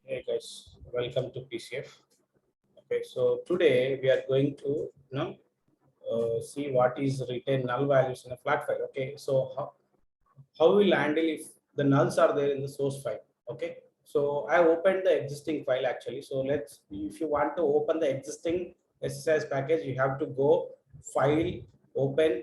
Hey guys, welcome to PCF. Okay, so today we are going to see what is retain null values in a flat file. Okay, so how we'll handle if the nulls are there in the source file. Okay, so I opened the existing file actually. So if you want to open the existing SSIS package, you have to go file, open,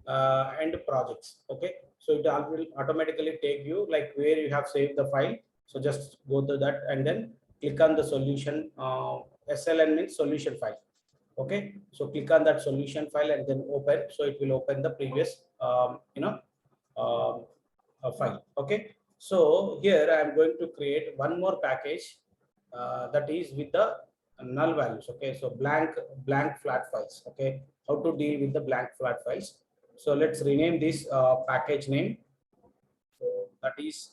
and projects. Okay, so it all will automatically take you like where you have saved the file. So just go to that and then click on the solution. SLN means solution file. Okay, so click on that solution file and then open. So it will open the previous file. Okay, so here I am going to create one more package that is with the null values. Okay, so blank flat files. Okay, how to deal with the blank flat files. So let's rename this package name. So that is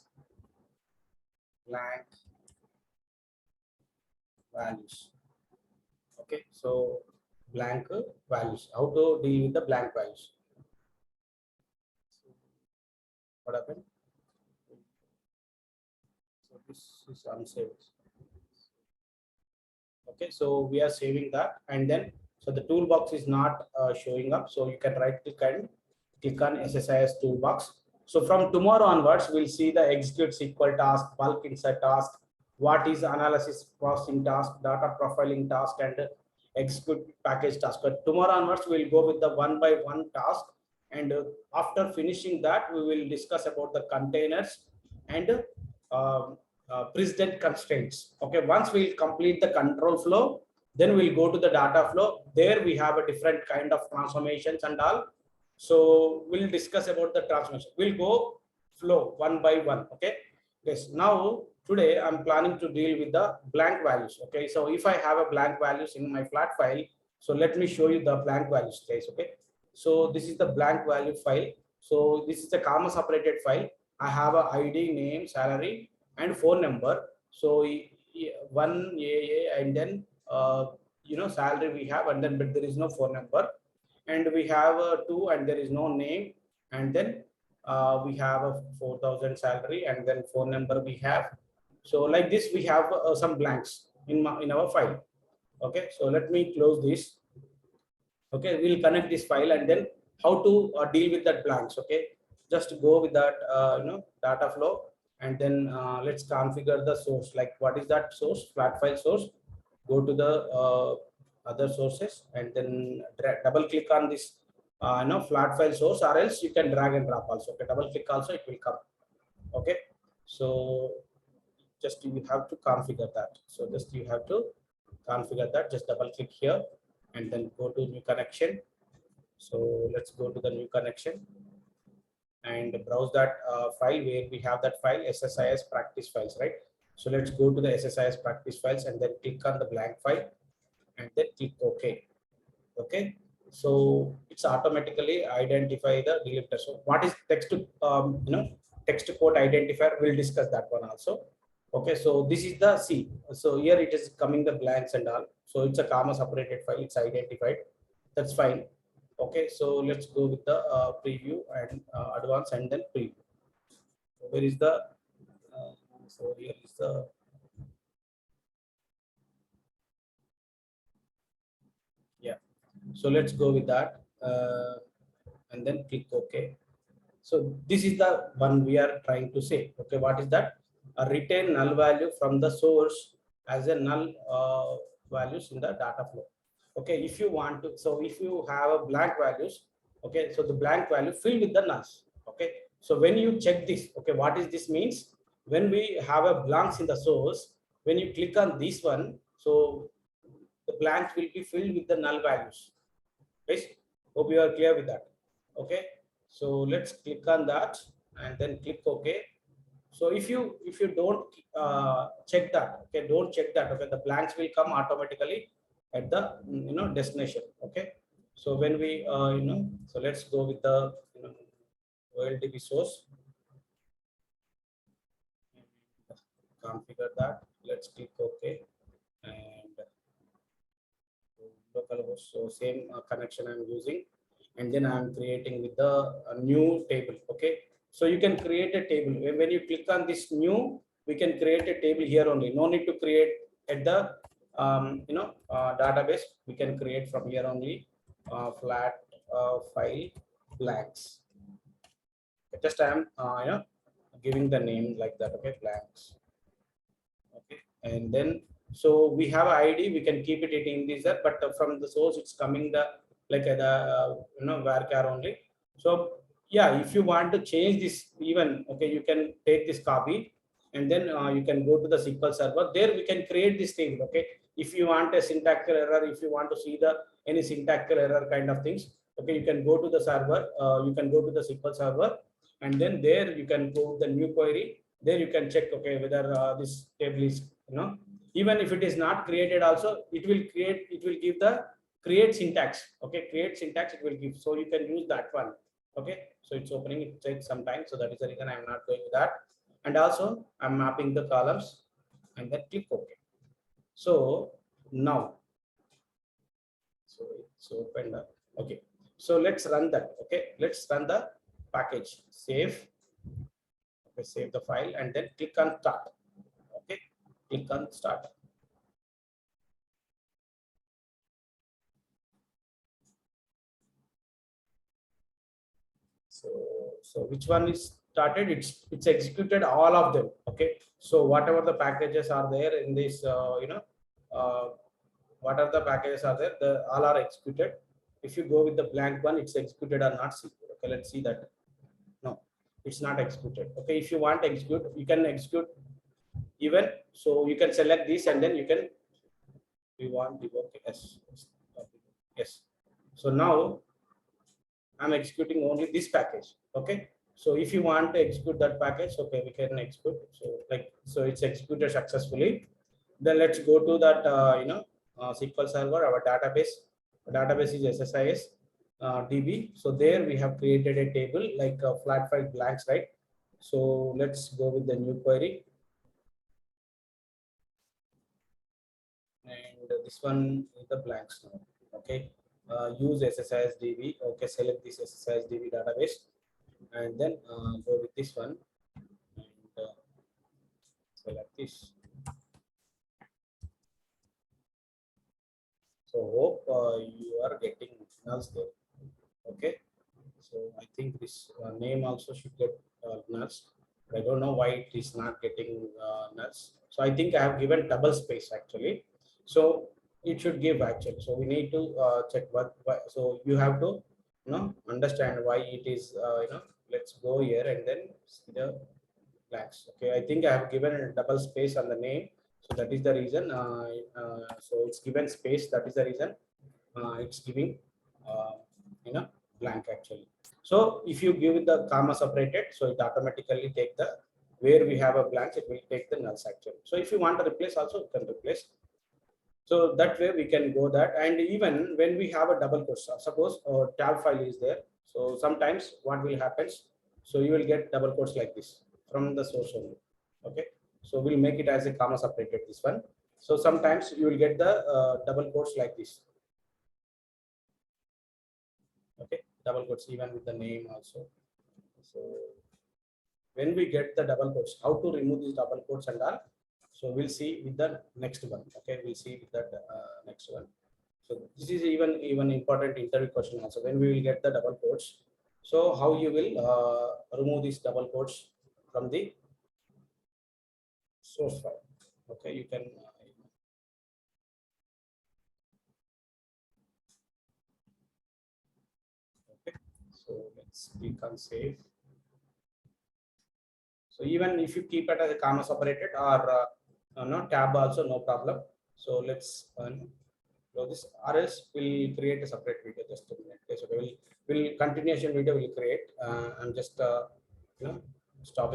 blank values. Okay, so blank values. How to deal with the blank values? What happened? So this is unsaved. Okay, so we are saving that, and then so the toolbox is not showing up, so you can right click and click on SSIS toolbox. So from tomorrow onwards we'll see the execute SQL task, bulk insert task, what is analysis processing task, data profiling task, and execute package task. But tomorrow onwards we'll go with the one by one task, and after finishing that we will discuss about the containers and precedent constraints. Okay, once we'll complete the control flow, then we'll go to the data flow. There we have a different kind of transformations and all. So we'll discuss about the transformation. We'll go flow one by one. Okay, yes. Now today I'm planning to deal with the blank values. Okay, so if I have a blank values in my flat file, so let me show you the blank values, guys. Okay, so this is the blank value file. So this is a comma separated file. I have a ID, name, salary, and phone number. So one AA, and then salary we have, and then but there is no phone number, and we have a two and there is no name, and then we have a 4,000 salary, and then phone number we have. So like this we have some blanks in our file. Okay, so let me close this. Okay, we'll connect this file and then how to deal with that blanks. Okay, just go with that data flow, and then let's configure the source. Like what is that source? Flat file source. Go to the other sources and then double click on this flat file source, or else you can drag and drop also. Okay, double click also, it will come. Okay, so just you have to configure that. So just you have to configure that. Just double click here and then go to new connection. So let's go to the new connection and browse that file where we have that file SSIS practice files, right? So let's go to the SSIS practice files and then click on the blank file and then click OK. Okay, so it's automatically identify the delimiter. So what is text to text code identifier? We'll discuss that one also. Okay, so this is the C. So here it is coming the blanks and all. So it's a comma separated file. It's identified. That's fine. Okay, so let's go with the preview and advance and then preview. So where is the so here is the so let's go with that and then click OK. So this is the one we are trying to say. Okay, what is that? A retain null value from the source as a null values in the data flow. Okay, if you want to, so if you have a blank values, okay, so the blank value fill with the nulls. Okay, so when you check this, okay, what is this means? When we have a blanks in the source, when you click on this one, so the blanks will be filled with the null values. Yes, hope you are clear with that. Okay, so let's click on that and then click OK. So if you don't check that, okay, don't check that. Okay, the blanks will come automatically at the destination. Okay, so when we so let's go with the OLTP source. Configure that. Let's click OK and localhost. So same connection I'm using, and then I'm creating with the new table. Okay, so you can create a table when you click on this new we can create a table here only. No need to create at the database. We can create from here only flat file blanks. Just I am giving the name like that. Okay, blanks. Okay, and then so we have an ID. We can keep it in this, but from the source it's coming the like the varchar only. So yeah, if you want to change this even, okay, you can take this copy and then you can go to the SQL server. There we can create this table. Okay, if you want a syntactical error, if you want to see the any syntactical error kind of things, okay, you can go to the server. You can go to the SQL server, and then there you can go the new query. There you can check, okay, whether this table is even if it is not created also, it will give the create syntax. Okay, create syntax it will give, so you can use that one. Okay, so it's opening, it takes some time, so that is the reason I'm not going with that. And also I'm mapping the columns and then click OK. So now, so it's opened up. Okay, so let's run that. Okay, let's run the package, save. Okay, save the file and then click on start. Okay, click on start. So which one is started? It's executed all of them. Okay, so whatever the packages are there in this what are the packages are there, the all are executed. If you go with the blank one, it's executed or not. Okay, let's see that. No, it's not executed. Okay, if you want to execute, you can execute even. So you can select this and then you can okay, yes. So now I'm executing only this package. Okay, so if you want to execute that package, okay, we can execute. So it's executed successfully. Then let's go to that SQL server, our database. The database is SSIS DB. So there we have created a table like flat file blanks, right? So let's go with the new query. And this one is the blanks now. Okay, use SSIS DB. Okay, select this SSIS DB database and then go with this one and select this. So hope you are getting nulls there. Okay, so I think this name also should get nulls. I don't know why it is not getting nulls. So I think I have given double space actually. So it should give actually. So we need to check what. So you have to understand why it is. Let's go here and then see the blanks. Okay, I think I have given a double space on the name. So that is the reason. So it's given space. That is the reason it's giving blank actually. So if you give it the comma separated, so it automatically take the where we have a blank, it will take the nulls actually. So if you want to replace also, you can replace. So that way we can go that. And even when we have a double quotes, suppose a tab file is there. So sometimes what will happen? So you will get double quotes like this from the source only. Okay, so we'll make it as a comma separated this one. So sometimes you will get the double quotes like this. Okay, double quotes even with the name also. So when we get the double quotes, how to remove these double quotes and all, so we'll see with the next one. Okay, we'll see with that next one. So this is even important interview question also, when we will get the double quotes. So how you will remove these double quotes from the source file. Okay, you can okay, so let's click on save. So even if you keep it as a comma separated or no tab also, no problem. So let's close this, or else we'll create a separate video. Just a minute. Okay, so we'll continuation video will create. I'm just stopping.